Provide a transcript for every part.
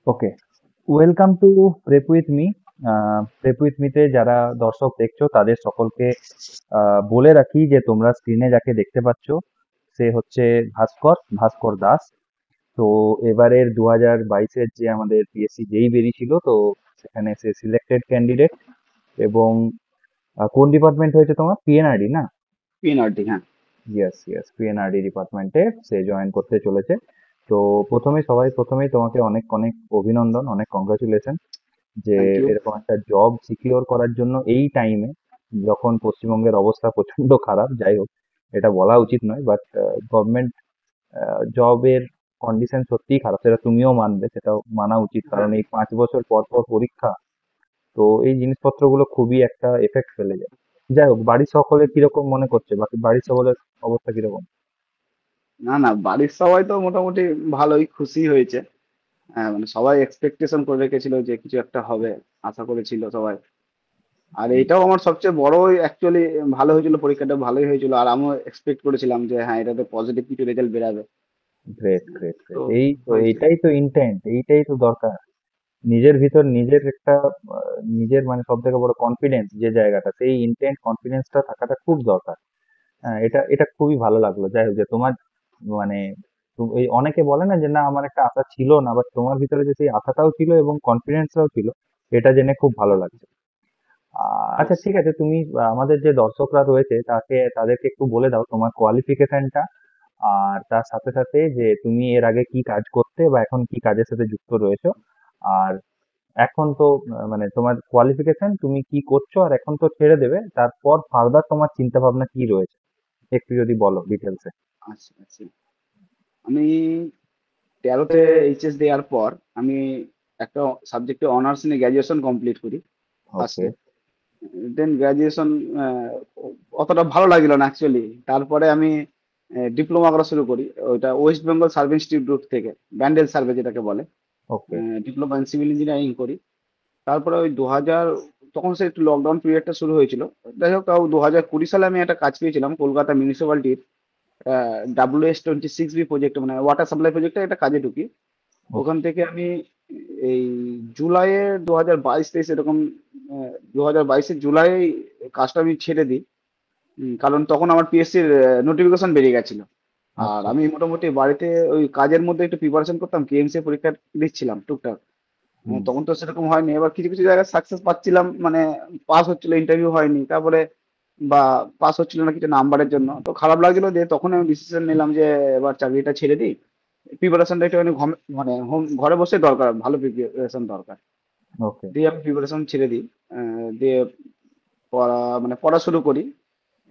Okay, welcome to prep with me. Prep with মিতে যারা দর্শক দেখছো তাদের সকলকে বলে রাখি যে তোমরা স্ক্রিনে যাকে দেখতে পাচ্ছ সে হচ্ছে ভাস্কর ভাস্কর দাস। তো এবারের 2022-এর যে আমাদের পিএসসি যেই বেরিয়েছিল, তো সেখানে সে সিলেক্টেড ক্যান্ডিডেট। এবং কোন ডিপার্টমেন্ট হয়েছে তোমার? পিএনআরডি না? পিএনআরটি, হ্যাঁ। ইয়েস ইয়েস, পিএনআরডি ডিপার্টমেন্টে সে জয়েন করতে চলেছে। তো প্রথমেই তোমাকে অনেক অনেক অভিনন্দন, অনেক কংগ্রাচুলেশন যে থ্যাংক ইউ। এরকম একটা জব সিকিওর করার জন্য এই টাইমে, যখন পশ্চিমবঙ্গের অবস্থা প্রচন্ড খারাপ। যাই হোক, এটা বলা উচিত নয়, বাট গভর্নমেন্ট জবের কন্ডিশন সত্যিই খারাপ, সেটা তুমিও মানবে, সেটাও মানা উচিত, কারণ হ্যাঁ, এই 5 বছর পর পর পরীক্ষা। তো এই জিনিসপত্রগুলো খুবই একটা এফেক্ট ফেলে যায়। যাই হোক, বাড়ির সকলে কিরকম মনে করছে, বাকি বাড়ির সকলের অবস্থা কিরকম? না না, বাড়ির সবাই তো মোটামুটি ভালোই খুশি হয়েছে। হ্যাঁ, মানে সবাই এক্সপেকটেশন করে রেখেছিল যে কিছু একটা হবে, আশা করেছিল সবাই। আর এইটাও আমার সবচেয়ে বড়, অ্যাকচুয়ালি ভালো হয়েছিল, পরীক্ষাটা ভালোই হয়েছিল। আর আমিও এক্সপেক্ট করেছিলাম যে হ্যাঁ, এটাতে পজিটিভ কিছু রেজাল্ট বেরাবে। গ্রেট গ্রেট তো গ্রেট, এই তো হয়েছে। এইটাই তো ইন্টেন্ট, এইটাই তো দরকার। নিজের ভিতর নিজের একটা নিজের মানে সব থেকে বড় কনফিডেন্স, যে জায়গাটা, সেই ইন্টেন্ট কনফিডেন্সটা থাকাটা খুব দরকার। হ্যাঁ, এটা এটা খুবই ভালো লাগলো। যাই হোক, যে তোমার মানে এই অনেকে বলে না যে না আমার একটা আশা ছিল না, বাট তোমার ভিতরে যে সেই আশাটাও ছিল এবং কনফিডেন্সটাও ছিল, এটা জেনে খুব ভালো লাগছে। আচ্ছা ঠিক অবশ্যই। আছে, তুমি আমাদের যে দর্শকরা রয়েছে তাদেরকে একটু বলে দাও তোমার কোয়ালিফিকেশনটা, আর তার সাথে সাথে যে তুমি এর আগে কি কাজ করতে বা এখন কি কাজের সাথে যুক্ত রয়েছো। আর এখন তো মানে তোমার কোয়ালিফিকেশন, তুমি কি করছো, আর এখন তো ছেড়ে দেবে, তারপর ফার্দার তোমার চিন্তা ভাবনা কি রয়েছে, একটু যদি বলো ডিটেলসে। আচ্ছা আচ্ছা। আমি 13তে এইচএস দেওয়ার পর আমি একটা সাবজেক্টে অনার্স নিয়ে গ্র্যাজুয়েশন কমপ্লিট করি ওকে। ফার্স্টে। দেন গ্রাজুয়েশন অতটা ভালো লাগলো না অ্যাকচুয়ালি। তারপরে আমি ডিপ্লোমা করা শুরু করি, ওইটা ওয়েস্ট বেঙ্গল সার্ভে ইনস্টিটিউট থেকে, ব্যান্ডেল সার্ভে যেটাকে বলে। ওকে। ডিপ্লোমা ইন সিভিল ইঞ্জিনিয়ারিং করি। তারপরে ওই 2000, তখন সে একটু লকডাউন পিরিয়ডটা শুরু হয়েছিল। যাই হোক, তাও 2020 সালে আমি একটা কাজ পেয়েছিলাম কলকাতা মিউনিসিপ্যালিটির WS26B প্রজেক্ট, মানে ওয়াটার সাপ্লাই প্রজেক্টে একটা কাজে ঢুকি। ওখান ওকে। থেকে আমি এই জুলাইয়ে 2022-23 এরকম, 2022-এর জুলাই কাজটা আমি ছেড়ে দিই। কারণ তখন আমার পিএসসির নোটিফিকেশন বেরিয়ে গেছিল। আর আচ্ছা। আমি মোটামুটি বাড়িতে ওই কাজের মধ্যে একটু প্রিপারেশন করতাম, কেএমসি পরীক্ষা দিচ্ছিলাম টুকটাক। হুম। তখন তো সেরকম হয়নি, এবার কিছু কিছু জায়গায় সাকসেস পাচ্ছিলাম, মানে পাস হচ্ছিল, ইন্টারভিউ হয়নি তারপরে, বা পাস হচ্ছিল না কিছু নাম্বারের জন্য, তো খারাপ লাগছিল। দিয়ে তখন আমি ডিসিশন নিলাম যে এবার চাকরিটা ছেড়ে দিই। প্রিপারেশনটা একটুখানি মানে ঘরে বসে দরকার, ভালো প্রিপারেশন দরকার। ওকে। দিয়ে আমি প্রিপারেশন ছেড়ে দিই। দিয়ে মানে পড়া শুরু করি।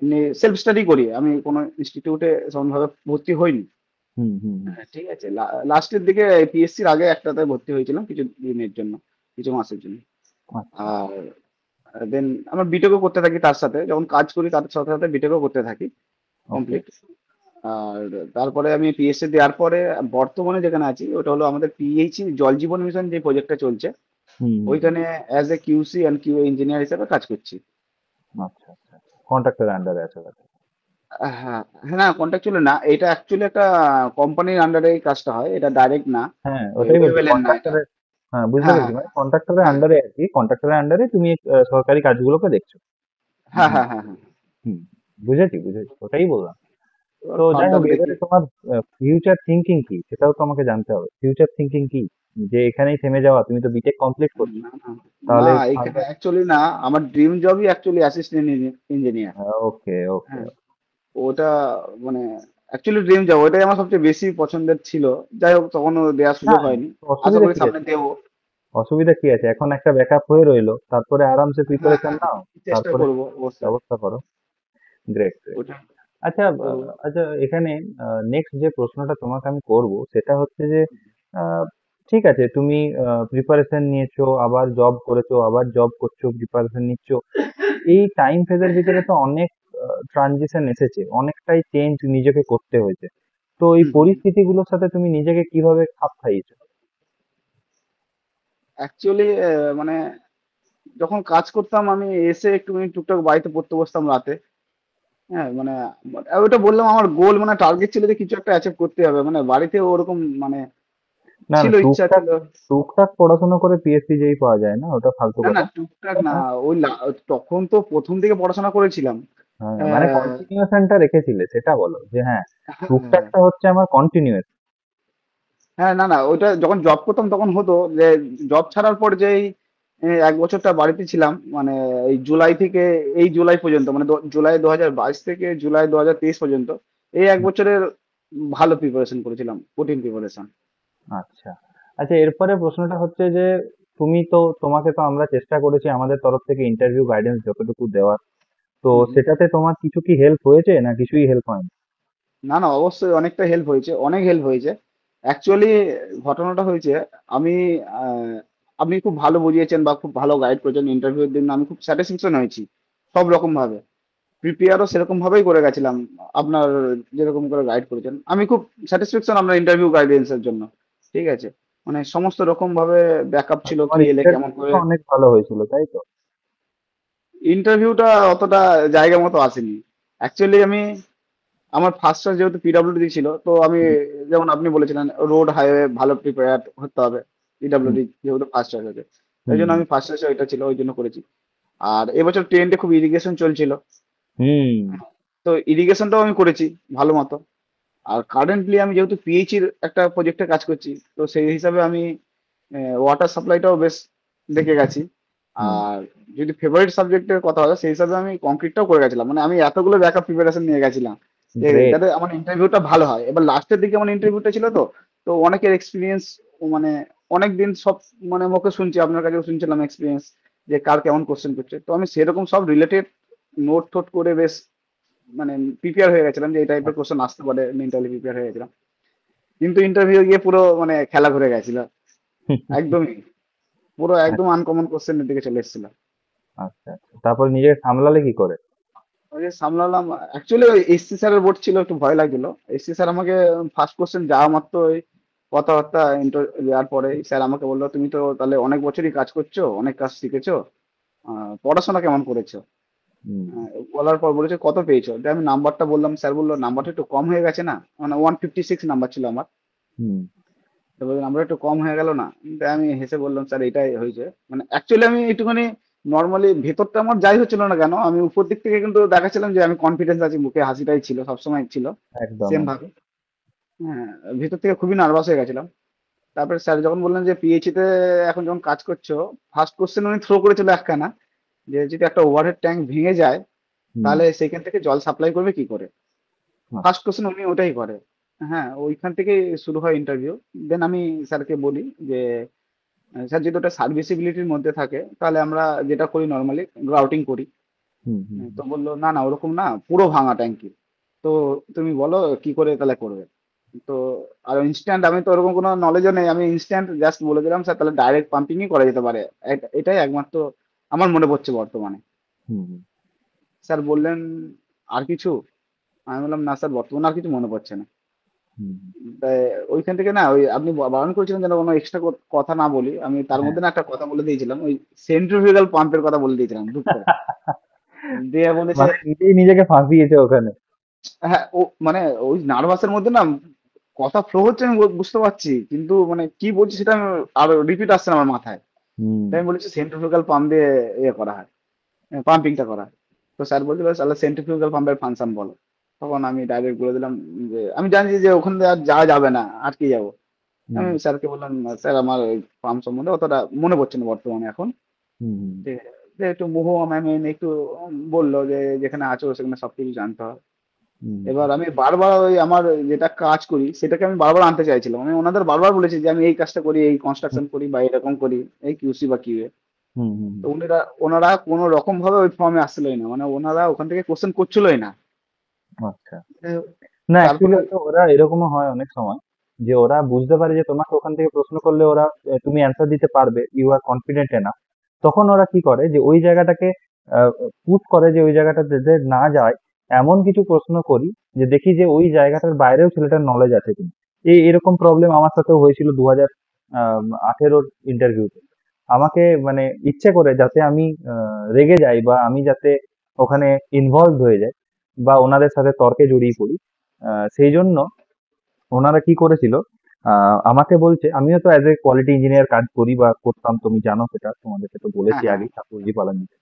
এমনি সেলফ স্টাডি করি, আমি কোনো ইনস্টিটিউটে সেরকমভাবে ভর্তি হইনি। হুম হুম হুম। হ্যাঁ, ঠিক আছে। লাস্টের দিকে পিএসসির আগে একটাতে ভর্তি হয়েছিলাম কিছু দিনের জন্য, কিছু মাসের জন্য। আচ্ছা। আর দেন আমার বিটেকও করতে থাকি, তার সাথে যখন কাজ করি তার সাথে সাথে বিটেকও করতে থাকি ওকে। কমপ্লিট। আর তারপরে আমি পিএসসি দেওয়ার পরে বর্তমানে যেখানে আছি ওটা হলো আমাদের পিএইচই জল জীবন মিশন যে প্রজেক্টটা চলছে, হুম হুম হুম। ওইখানে as a QC and QA engineer হিসেবে কাজ করছি। আচ্ছা আচ্ছা, কন্ট্রাক্টর আন্ডারে আছে তাহলে? হ্যাঁ হ্যাঁ, না কন্ট্রাকচুয়ালি না, এটা অ্যাকচুয়ালি একটা কোম্পানির আন্ডারে এই কাজটা হয়, এটা ডাইরেক্ট না। হ্যাঁ, ওই ওটাই বলছি, ওয়েবেলের না এটা। কন্ট্রাক্টরের। হ্যাঁ, বুঝতে হ্যাঁ পেরেছি, হ্যাঁ মানে কন্ট্রাক্টরের হ্যাঁ আন্ডারে আর কি, কন্ট্রাক্টরের আন্ডারে তুমি সরকারি কাজগুলোকে দেখছো। হ্যাঁ হুম হ্যাঁ হ্যাঁ হ্যাঁ। হুম। বুঝেছি বুঝেছি, ওটাই বললাম। এবার তো যাই ফার্দার হোক, দেখি। এবারে তোমার ফিউচার থিঙ্কিং কি সেটাও তো আমাকে জানতে হবে। ফিউচার থিঙ্কিং কি, যে এখানেই থেমে যাওয়া? তুমি তো বিটেক কমপ্লিট করছো, না না না, তাহলে এখানে ফার্দার? অ্যাকচুয়ালি না, আমার ড্রিম জবই অ্যাকচুয়ালি অ্যাসিস্ট্যান্ট ইঞ্জিনিয়ার। ওকে ওকে। হ্যাঁ, ওটা মানে অ্যাকচুয়ালি ড্রিম জব, ওটাই আমার সবচেয়ে বেশি পছন্দের ছিল। যাই হোক, তখনও দেওয়ার সুযোগ হ্যাঁ, হয়নি। তো আশা অসুবিধা করি কি সামনে আছে? দেবো। অসুবিধা কি আছে, এখন একটা ব্যাকআপ হয়ে রইলো, তারপরে আরামসে হ্যাঁ প্রিপারেশন হ্যাঁ, নাও, চেষ্টা তারপরে করবো অবশ্যই। ব্যবস্থা করো। Great great. ওটা আচ্ছা, তো আচ্ছা, এখানে নেক্সট যে প্রশ্নটা তোমাকে আমি করব সেটা হচ্ছে যে আহ, ঠিক আছে, তুমি প্রিপারেশন নিয়েছো, আবার জব করেছো, আবার জব করছো, প্রিপারেশন নিচ্ছো, এই টাইম ফেজের ভিতরে তো অনেক ট্রানজিশন এসেছে, অনেকটাই চেঞ্জ নিজেকে করতে হয়েছে। তো এই পরিস্থিতিগুলোর সাথে তুমি নিজেকে কিভাবে খাপ খাইয়েছো? অ্যাকচুয়ালি মানে যখন কাজ করতাম আমি, এসে একটুখানি টুকটাক বাড়িতে পড়তে বসতাম রাতে। হ্যাঁ, মানে ওটা বললাম, আমার গোল মানে টার্গেট ছিল যে কিছু একটা অ্যাচিভ করতে হবে, মানে বাড়িতে ওরকম মানে না না, ছিল, ইচ্ছা টুকটাক ছিল। টুকটাক পড়াশোনা করে পিএইচডি যেই পাওয়া যায় না, ওটা ফালতু না না কথা। টুকটাক না, ওই তখন তো প্রথম থেকে পড়াশোনা করেছিলাম। হ্যাঁ, মানে আহ, কন্টিনিউশনটা রেখেছিলে সেটা বলো, যে হ্যাঁ হ্যাঁ টুকটাকটা হচ্ছে আমার কন্টিনিউয়াস। হ্যাঁ, না না ওইটা যখন জব করতাম তখন হতো যে জব ছাড়ার পর যেই 1 বছরটা বাড়িতে ছিলাম, মানে এই জুলাই থেকে, এই জুলাই পর্যন্ত, মানে জুলাই 2022 থেকে জুলাই 2023 পর্যন্ত, এই 1 বছরের ভালো প্রিপারেশন করেছিলাম, কঠিন প্রিপারেশন। আচ্ছা, আচ্ছা, এরপরে প্রশ্নটা হচ্ছে যে তুমি তো, তোমাকে তো আমরা চেষ্টা করেছি আমাদের তরফ থেকে ইন্টারভিউ গাইডেন্স যতটুকু দেওয়ার, তো হুম হুম। সেটাতে তোমার কিছু কি হেল্প হয়েছে না কিছুই হেল্প হয়নি? না না অবশ্যই অনেকটা হেল্প হয়েছে, অনেক হেল্প হয়েছে। অ্যাকচুয়ালি ঘটনাটা হয়েছে, আমি আহ, আপনি খুব ভালো বুঝিয়েছেন বা খুব ভালো গাইড করেছেন, ইন্টারভিউর দিন আমি খুব স্যাটিসফ্যাকশন হয়েছি সব রকম ভাবে। প্রিপেয়ারও সেরকম ভাবেই করে গেছিলাম, আপনার যেরকম করে গাইড করেছেন আমি খুব স্যাটিসফ্যাকশন আপনার ইন্টারভিউ গাইডেন্সের জন্য। ঠিক আছে, মানে সমস্ত রকম ভাবে ব্যাকআপ আর ছিল, তোমার কি এলে কেমন করে। ইন্টারভিউটা অনেক ভালো হয়েছিল, তাই তো? ইন্টারভিউটা অতটা জায়গা মতো আসেনি অ্যাকচুয়ালি। আমি আমার ফার্স্ট চয়েস যেহেতু পিডাব্লিউডি ছিল, তো আমি, হুম, যেমন আপনি বলেছিলেন রোড হাইওয়ে ভালো প্রিপেয়ার হতে হবে, হুম, পিডাব্লিউডি যেহেতু ফার্স্ট চয়েস আছে, এই হুম, জন্য আমি ফার্স্ট চয়েস ওইটা ছিল, ওই জন্য করেছি। আর এবছর টেন্টে খুব ইরিগেশন চলছিল, হুম, তো ইরিগেশনটাও আমি করেছি ভালো মতো। আর কারেন্টলি আমি যেহেতু পিএইচির একটা প্রজেক্টে কাজ করছি, তো সেই হিসাবে আমি ওয়াটার সাপ্লাইটাও বেশ দেখে গেছি। হুম, আর যদি ফেভারিট সাবজেক্টের কথা হয় সেই হিসাবে আমি কংক্রিটটাও করে গেছিলাম, মানে আমি এতগুলো ব্যাকআপ প্রিপারেশন নিয়ে গেছিলাম যে গ্রেট। যাতে আমার ইন্টারভিউটা ভালো হয়। এবার লাস্টের দিকে আমার ইন্টারভিউটা ছিল, তো তো অনেকের এক্সপিরিয়েন্স, মানে অনেক দিন সব, মানে মুখে শুনছি, আপনার কাছেও শুনছিলাম এক্সপিরিয়েন্স, যে কার কেমন কোশ্চেন করছে, তো আমি সেরকম সব রিলেটেড নোট টোট করে বেশ, মানে প্রিপেয়ার হয়ে গেছিলাম যে এই টাইপের কোশ্চেন আসতে পারে, মেন্টালি প্রিপেয়ার হয়ে গেছিলাম। কিন্তু ইন্টারভিউ গিয়ে পুরো মানে খেলা ঘুরে গেছিল, একদমই, পুরো একদম আনকমন কোশ্চেনের দিকে চলে এসেছিল। আচ্ছা, আচ্ছা, তারপর নিজেকে সামলালে কি করে? ওই যে সামলালাম, অ্যাকচুয়ালি ওই এসসি স্যারের বোর্ড ছিল, একটু ভয় লাগছিল। এসসি স্যার আমাকে ফার্স্ট কোশ্চেন যাওয়া মাত্র ওই কথাবার্তা ইন্টার দেওয়ার পরে স্যার আমাকে বললো, তুমি তো তাহলে অনেক বছরই কাজ করছো, অনেক কাজ শিখেছো, পড়াশোনা কেমন করেছো? হুম, বলার পর বলেছে কত পেয়েছো, দিয়ে আমি নাম্বারটা বললাম, স্যার বললো নাম্বারটা একটু কম হয়ে গেছে না, মানে 156 নাম্বার ছিল আমার। হুম, তো বললাম নাম্বার একটু কম হয়ে গেল না, তাই আমি হেসে বললাম স্যার এটাই হয়েছে। মানে অ্যাকচুয়ালি আমি একটুখানি নর্মালি ভেতরটা আমার যাই হচ্ছিল না কেন, আমি উপর দিক থেকে কিন্তু দেখাচ্ছিলাম যে আমি কনফিডেন্স আছি, মুখে হাসিটাই ছিল সবসময় ছিল একদম, সেম একদম। ভাবে। হ্যাঁ, ভেতর থেকে খুবই নার্ভাস হয়ে গেছিলাম। তারপরে স্যার যখন বললেন যে পিএইচডি তে এখন যখন কাজ করছো, ফার্স্ট কোশ্চেন উনি থ্রো করেছিল একখানা, যে যদি একটা ওভারহেড ট্যাঙ্ক ভেঙে যায় হুম, তাহলে সেখান থেকে জল সাপ্লাই করবে কি করে। আচ্ছা, ফার্স্ট কোশ্চেন উনি ওটাই করে। হ্যাঁ, ওইখান থেকে শুরু হয় ইন্টারভিউ। দেন আমি স্যারকে বলি যে স্যার যদি ওটা সার্ভিসিবিলিটির মধ্যে থাকে তাহলে আমরা যেটা করি নর্মালি গ্রাউটিং করি। হুম, হুম, তো বললো না না ওরকম না, পুরো ভাঙা ট্যাঙ্কি, তো তুমি বলো কি করে তাহলে করবে। তো আর ইনস্ট্যান্ট, আমি তো ওরকম কোনো নলেজও নেই, আমি ইনস্ট্যান্ট জাস্ট বলে দিলাম স্যার তাহলে ডাইরেক্ট পাম্পিংই করা যেতে পারে, এটাই একমাত্র আমার মনে পড়ছে বর্তমানে। হুম, হুম, স্যার বললেন আর কিছু, আমি বললাম না স্যার বর্তমানে আর কিছু মনে পড়ছে না। হুম, তাই ওইখান থেকে না, ওই আপনি বারণ করেছিলেন যেন কোনো এক্সট্রা কথা না বলি, আমি তার হ্যাঁ। মধ্যে না একটা কথা বলে দিয়েছিলাম, ওই সেন্ট্রিফিউগাল পাম্পের কথা বলে দিয়েছিলাম দুঃখ করে। দিয়ে বলেছে, মানে নিজেই নিজেকে ফাঁসিয়েছে ওখানে। হ্যাঁ ও, মানে ওই নার্ভাসের মধ্যে না কথা ফ্লো হচ্ছে আমি বুঝতে পারছি, কিন্তু মানে কি বলছি সেটা আর রিপিট আসছে না আমার মাথায়। হুম, তাই আমি বলেছি সেন্ট্রিফিউগাল পাম্প দিয়ে ইয়ে করা হয়, পাম্পিংটা করা হয়। তো স্যার বলছিল তাহলে সেন্ট্রিফিউগাল পাম্পের ফাংশন বলো। তখন আমি ডাইরেক্ট বলে দিলাম যে আমি জানি যে ওখান থেকে আর যাওয়া যাবে না, আটকে যাবো। হুম, আমি স্যারকে বললাম স্যার আমার ওই পাম্প সম্বন্ধে অতটা মনে পড়ছে না বর্তমানে এখন। হুম, হুম, ঠিক আছে, যে একটু মহুয়া ম্যাম একটু বললো যে যেখানে আছো সেখানে সবকিছু জানতে হয়। হুম, এবার আমি বারবার ওই আমার যেটা কাজ করি সেটাকে আমি বারবার আনতে চাইছিলাম, আমি ওনাদের বারবার বলেছি যে আমি এই কাজটা করি, এই কনস্ট্রাকশন করি বা এরকম করি, এই কিউসি বা কিউএ। হুম, হুম, তো উনারা ওনারা কোনো রকম ভাবে ওই ফর্মে আসছিলই না, মানে ওনারা ওখান থেকে কোশ্চেন করছিলই না। আচ্ছা। না, তারপরে অ্যাকচুয়ালি ওরা এরকমও হয় অনেক সময়, যে ওরা বুঝতে পারে যে তোমাকে ওখান থেকে প্রশ্ন করলে ওরা, তুমি অ্যান্সার দিতে পারবে, ইউ আর কনফিডেন্ট এনাফ, তখন ওরা কি করে যে ওই জায়গাটাকে পুশ করে, যে ওই জায়গাটা যাতে না যায় এমন কিছু প্রশ্ন করি, যে দেখি যে ওই জায়গাটার বাইরেও ছেলেটার নলেজ আছে কিনা। এরকম প্রবলেম আমার সাথেও হয়েছিল 2018-র ইন্টারভিউতে। আমাকে মানে ইচ্ছে করে যাতে আমি রেগে যাই, বা আমি যাতে ওখানে ইনভলভ হয়ে যাই, বা ওনাদের সাথে তর্কে জড়িয়ে পড়ি, সেই জন্য ওনারা কি করেছিল, আমাকে বলছে, আমিও তো অ্যাজ এ কোয়ালিটি ইঞ্জিনিয়ার কাজ করি বা করতাম, তুমি জানো সেটা, তোমাদেরকে তো হ্যাঁ বলেছি হ্যাঁ আগেই ঠাকুরজি পালানিতে।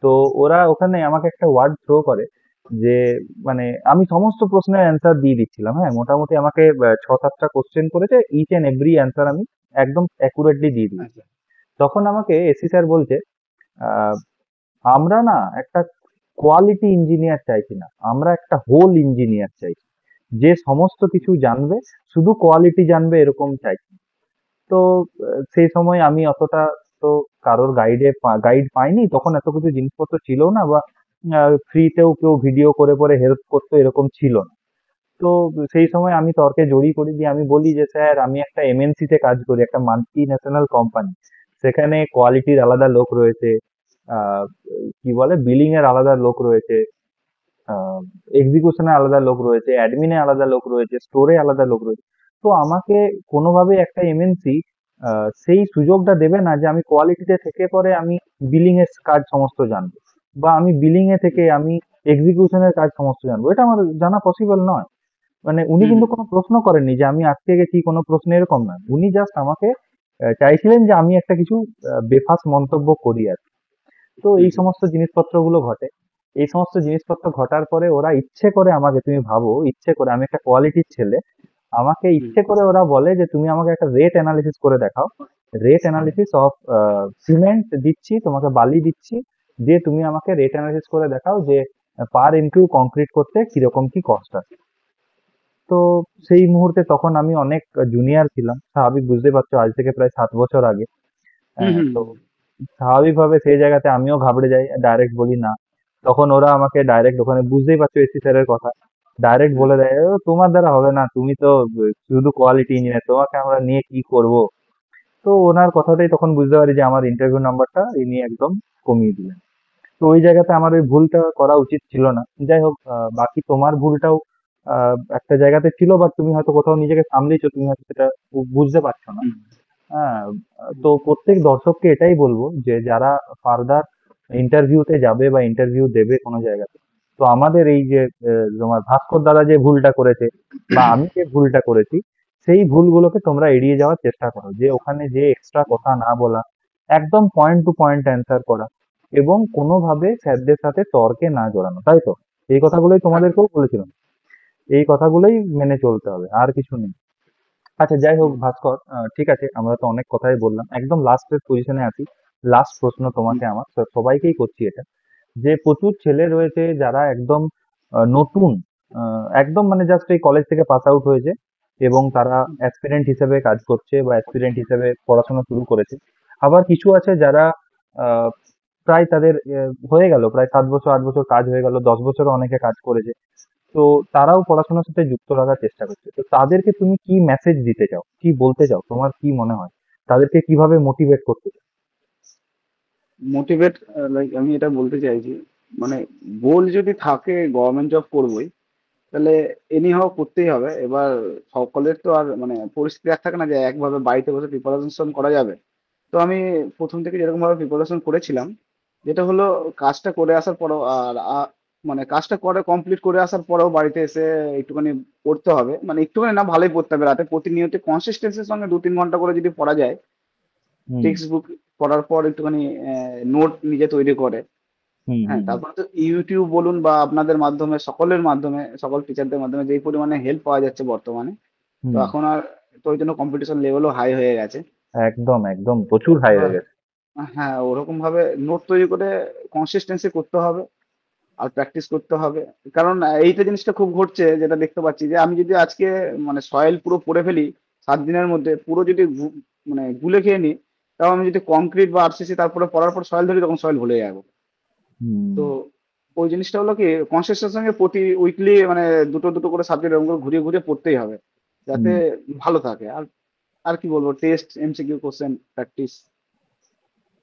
তো ওরা ওখানে আমাকে একটা ওয়ার্ড থ্রো করে যে, মানে আমি সমস্ত প্রশ্নের অ্যান্সার দিয়ে দিচ্ছিলাম, হ্যাঁ, মোটামুটি আমাকে 6-7টা কোশ্চেন করেছে, ইচ এন্ড এভরি অ্যান্সার আমি একদম অ্যাকুরেটলি দিয়ে দিই। আচ্ছা। তখন আমাকে এসি স্যার বলছে, আহ, আমরা না একটা কোয়ালিটি ইঞ্জিনিয়ার চাইছি না, আমরা একটা হোল ইঞ্জিনিয়ার চাইছি, যে সমস্ত কিছু জানবে, শুধু কোয়ালিটি জানবে এরকম চাইছি। তো সেই সময় আমি অতটা তো কারোর গাইড পাইনি, তখন এত কিছু জিনিসপত্র ছিল না, বা ফ্রিতেও কেউ ভিডিও করে পরে হেল্প করতো এরকম ছিল না। তো সেই সময় আমি তর্কে জড়িয়ে পড়ি, দিয়ে আমি বলি যে স্যার, আমি একটা এমএনসি তে কাজ করি, একটা মাল্টি ন্যাশনাল কোম্পানি, সেখানে কোয়ালিটির আলাদা লোক রয়েছে, আহ, কি বলে, বিলিং এর আলাদা লোক রয়েছে, এক্সিকিউশনে আলাদা লোক রয়েছে, অ্যাডমিনে আলাদা লোক রয়েছে, স্টোরে আলাদা লোক রয়েছে। তো আমাকে কোনোভাবে একটা এমএনসি সেই সুযোগটা দেবে না যে আমি কোয়ালিটিতে থেকে পরে আমি বিলিং এর কাজ সমস্ত জানবো, বা আমি বিলিং এ থেকে আমি এক্সিকিউশনের কাজ সমস্ত জানবো। এটা আমার জানা পসিবল নয়। মানে উনি হুম কিন্তু হুম কোনো প্রশ্ন করেননি যে আমি আটকে গেছি কোনো প্রশ্ন, এরকম না, উনি জাস্ট আমাকে চাইছিলেন যে আমি একটা কিছু বেফাস মন্তব্য করি আর কি। তো হুম এই হুম সমস্ত জিনিসপত্রগুলো ঘটে। এই সমস্ত জিনিসপত্র ঘটার পরে ওরা ইচ্ছে করে আমাকে, তুমি ভাবো, ইচ্ছে করে, আমি একটা কোয়ালিটির ছেলে, আমাকে হুম ইচ্ছে করে ওরা বলে যে তুমি আমাকে একটা রেট অ্যানালিসিস করে দেখাও, রেট অ্যানালিসিস অফ সিমেন্ট দিচ্ছি তোমাকে, বালি দিচ্ছি, দিয়ে তুমি আমাকে রেট অ্যানালিসিস করে দেখাও যে পার এমকিউ কংক্রিট করতে কিরকম কি কস্ট আছে। তো সেই মুহূর্তে তখন আমি অনেক জুনিয়র ছিলাম, স্বাভাবিক, বুঝতে পারছো, আজ থেকে প্রায় 7 বছর আগে। হুম হুম তো স্বাভাবিকভাবে সেই জায়গাতে আমিও ঘাবড়ে যাই, ডাইরেক্ট বলি না। তখন ওরা আমাকে ডাইরেক্ট, ওখানে বুঝতেই পারছো এসি স্যারের কথা, ডাইরেক্ট হুম বলে দেয়, "ও, তোমার দ্বারা হবে না, তুমি তো শুধু কোয়ালিটি ইঞ্জিনিয়ার, তোমাকে আমরা নিয়ে কি করব।" তো ওনার কথাতেই তখন বুঝতে পারি যে আমার ইন্টারভিউ নাম্বারটা ইনি একদম কমিয়ে দিলেন। তো ওই জায়গাতে আমার ওই ভুলটা করা উচিত ছিল না। যাই হোক, বাকি তোমার ভুলটাও একটা জায়গাতে ছিল, বাট তুমি হয়তো কোথাও নিজেকে সামলেছো, তুমি হয়তো সেটা বুঝতে পারছো না। হুম হ্যাঁ, তো প্রত্যেক দর্শককে এটাই বলবো যে যারা ফার্দার ইন্টারভিউতে যাবে বা ইন্টারভিউ দেবে কোনো জায়গাতে, তো আমাদের এই যে তোমার ভাস্কর দাদা যে ভুলটা করেছে, বা আমি যে ভুলটা করেছি, সেই ভুলগুলোকে তোমরা এড়িয়ে যাওয়ার চেষ্টা করো, যে ওখানে যে এক্সট্রা কথা না বলা, একদম পয়েন্ট টু পয়েন্ট অ্যান্সার করা, এবং কোনোভাবে স্যারদের সাথে তর্কে না জড়ানো, তাই তো? এই কথাগুলোই তোমাদেরকেও বলেছিলাম, এই কথাগুলোই মেনে চলতে হবে, আর কিছু নেই। আচ্ছা, যাই হোক হুম ভাস্কর, ঠিক আছে, আমরা তো অনেক কথাই বললাম, একদম লাস্টের পজিশনে আছি। লাস্ট প্রশ্ন হুম তোমাকে আমার, সবাইকেই করছি এটা, যে প্রচুর ছেলে রয়েছে যারা একদম নতুন, একদম মানে জাস্ট এই কলেজ থেকে পাস আউট হয়েছে, এবং তারা অ্যাসপিরেন্ট হিসেবে কাজ করছে বা অ্যাসপিরেন্ট হিসেবে পড়াশোনা শুরু করেছে। আবার কিছু আছে যারা আহ, প্রায় তাদের হয়ে গেল প্রায় 7 বছর 8 বছর কাজ হয়ে গেল, 10 বছরও অনেকে কাজ করেছে। তো তারাও পড়াশোনার সাথে যুক্ত রাখার চেষ্টা করছে। তো তাদেরকে তুমি কি মেসেজ দিতে চাও, কি বলতে চাও, তোমার কি মনে হয়, তাদেরকে কিভাবে মোটিভেট করতে চাও? মোটিভেট, লাইক আমি এটা বলতে চাইছি, মানে গোল যদি থাকে গভর্নমেন্ট জব করবোই, তাহলে এনি হাও করতেই হবে। এবার সকলের তো আর মানে পরিস্থিতি এক থাকে না যে একভাবে বাড়িতে বসে প্রিপারেশন করা যাবে। তো আমি প্রথম থেকে যেরকম ভাবে প্রিপারেশন করেছিলাম, যেটা হলো কাজটা করে আসার পরেও আর মানে কাজটা করে কমপ্লিট করে আসার পরেও বাড়িতে এসে একটুখানি পড়তে হবে, মানে একটুখানি না, ভালোই পড়তে হবে, রাতে প্রতিনিয়ত কনসিস্টেন্সির সঙ্গে 2-3 ঘন্টা করে যদি পড়া যায়, হুম, টেক্সট বুক পড়ার পর একটুখানি নোট নিজে তৈরি করে। হুম, হ্যাঁ, হুম, হুম, তারপরে তো ইউটিউব বলুন বা আপনাদের মাধ্যমে, সকলের মাধ্যমে, সকল টিচারদের মাধ্যমে যেই পরিমাণে হেল্প পাওয়া যাচ্ছে বর্তমানে, তো হুম। এখন আর, তো ওই জন্য কম্পিটিশন লেভেলও হাই হয়ে গেছে। একদম একদম প্রচুর হাই এবার হয়ে গেছে। হ্যাঁ, ওরকম ভাবে নোট তৈরি করে কনসিস্টেন্সি করতে হবে আর প্র্যাকটিস করতে হবে। কারণ এইটা জিনিসটা খুব ঘটছে, যেটা দেখতে পাচ্ছি যে আমি যদি আজকে মানে সয়েল পুরো পড়ে ফেলি 7 দিনের মধ্যে, পুরো যদি মানে গুলে খেয়ে নিই, তাও আমি যদি কংক্রিট বা আরসিসি তারপরে পড়ার পর সয়েল ধরি, তখন সয়েল ভুলে যাবো। হুম, তো ওই জিনিসটা হলো কি, কনসিস্টেন্সির সঙ্গে প্রতি উইকলি মানে দুটো দুটো করে সাবজেক্ট এরকম করে ঘুরিয়ে ঘুরিয়ে পড়তেই হবে, যাতে হুম। ভালো থাকে। আর আর কি বলবো, টেস্ট, এমসিকিউ কোশ্চেন প্র্যাকটিস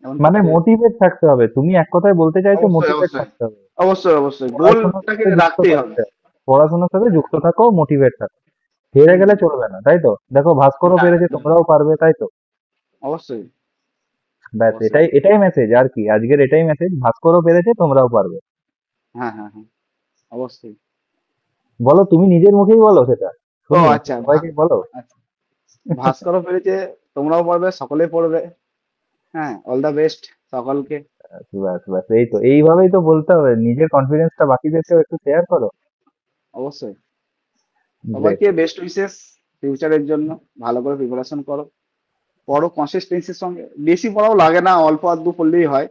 এমন মানে করতে। মোটিভেট থাকতে হবে, তুমি এক কথায় বলতে চাইছো, অবশ্যই মোটিভেট অবশ্যই থাকতে হবে, অবশ্যই অবশ্যই পড়াশোনার গোলটাকে সাথে যুক্ত রাখতেই হবে। থাকতে হবে, পড়াশোনার সাথে যুক্ত থাকো, মোটিভেট থাকো, হেরে হুম গেলে হুম। চলবে না, তাই তো? দেখো ভাস্করও হ্যাঁ পেরেছে, একদম। তোমরাও পারবে, তাই তো? অবশ্যই ব্যাস, অবশ্যই। এটাই এটাই মেসেজ আর কি, আজকের এটাই মেসেজ, ভাস্করও পেরেছে, তোমরাও পারবে। হ্যাঁ হ্যাঁ হ্যাঁ, অবশ্যই। বলো, তুমি নিজের মুখেই বলো সেটা, ও শুনি, আচ্ছা, সবাইকে বলো। আচ্ছা, ভাস্করও পেরেছে, তোমরাও পারবে, সকলেই পড়বে। হ্যাঁ, অল দ্য বেস্ট সকলকে। ব্যাস ব্যাস, এই তো, এইভাবেই তো বলতে হবে, নিজের কনফিডেন্সটা বাকিদেরকেও একটু শেয়ার করো। অবশ্যই। গ্রেট। সবাইকে বেস্ট উইসেস ফিউচারের জন্য। ভালো করে প্রিপারেশন করো, পড়ো কনসিস্টেন্সির সঙ্গে। বেশি পড়াও লাগে না, অল্প আধটু পড়লেই হয়,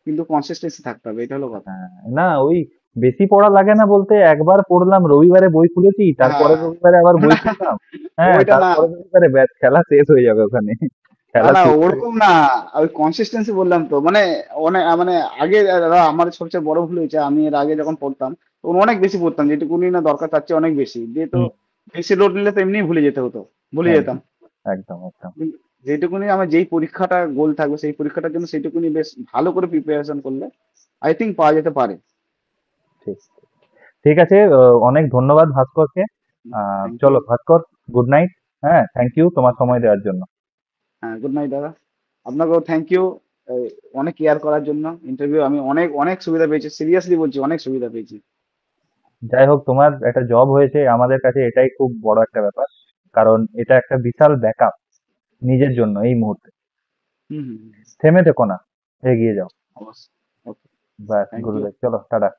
কিন্তু কনসিস্টেন্সি থাকতে হবে, এটা হলো কথা। হ্যাঁ, না ওই বেশি পড়া লাগে না বলতে, একবার পড়লাম রবিবারে বই খুলেছি, তারপরের হ্যাঁ। রবিবারে আবার বই খুললাম, হ্যাঁ ওইটা না, তারপরের রবিবারে ব্যাস খেলা শেষ হয়ে যাবে ওখানে। না খেলা না শুরু হয়ে ওরকম না। ওই কনসিস্টেন্সি বললাম তো, মানে অনেক মানে আগে দাদা আমার সবচেয়ে বড় ভুল হয়েছে, আমি এর আগে যখন পড়তাম তখন অনেক বেশি পড়তাম, যেটুকুনি না দরকার তার চেয়ে অনেক বেশি দিয়ে তো। হুম, বেশি লোড নিলে তো এমনিই ভুলে যেতে হতো, ভুলে যেতাম। একদম একদম একদম। কিন্তু যেটুকুনি আমার যেই পরীক্ষাটা গোল থাকবে সেই পরীক্ষাটার জন্য সেইটুকুনি বেশ ভালো করে প্রিপারেশন করলে আই থিঙ্ক পাওয়া যেতে পারে। ঠিক, ঠিক আছে। অনেক ধন্যবাদ ভাস্করকে। Thank you. চলো ভাস্কর, গুড নাইট। হ্যাঁ, থ্যাংক ইউ তোমার সময় দেওয়ার জন্য। হ্যাঁ, গুড নাইট দাদা। আপনাকেও থ্যাংক ইউ, অনেক কেয়ার করার জন্য। ইন্টারভিউ আমি অনেক অনেক সুবিধা পেয়েছি, সিরিয়াসলি বলছি, অনেক সুবিধা পেয়েছি। যাই হোক, তোমার একটা জব হয়েছে, আমাদের কাছে এটাই খুব বড় একটা ব্যাপার, কারণ এটা একটা বিশাল ব্যাকআপ নিজের জন্য এই মুহূর্তে। হুম হুম হুম, থেমে থেকো না, এগিয়ে যাও। অবশ্যই। ওকে। ব্যাস থ্যাংক ইউ। গুরুদেব, চলো টাটা।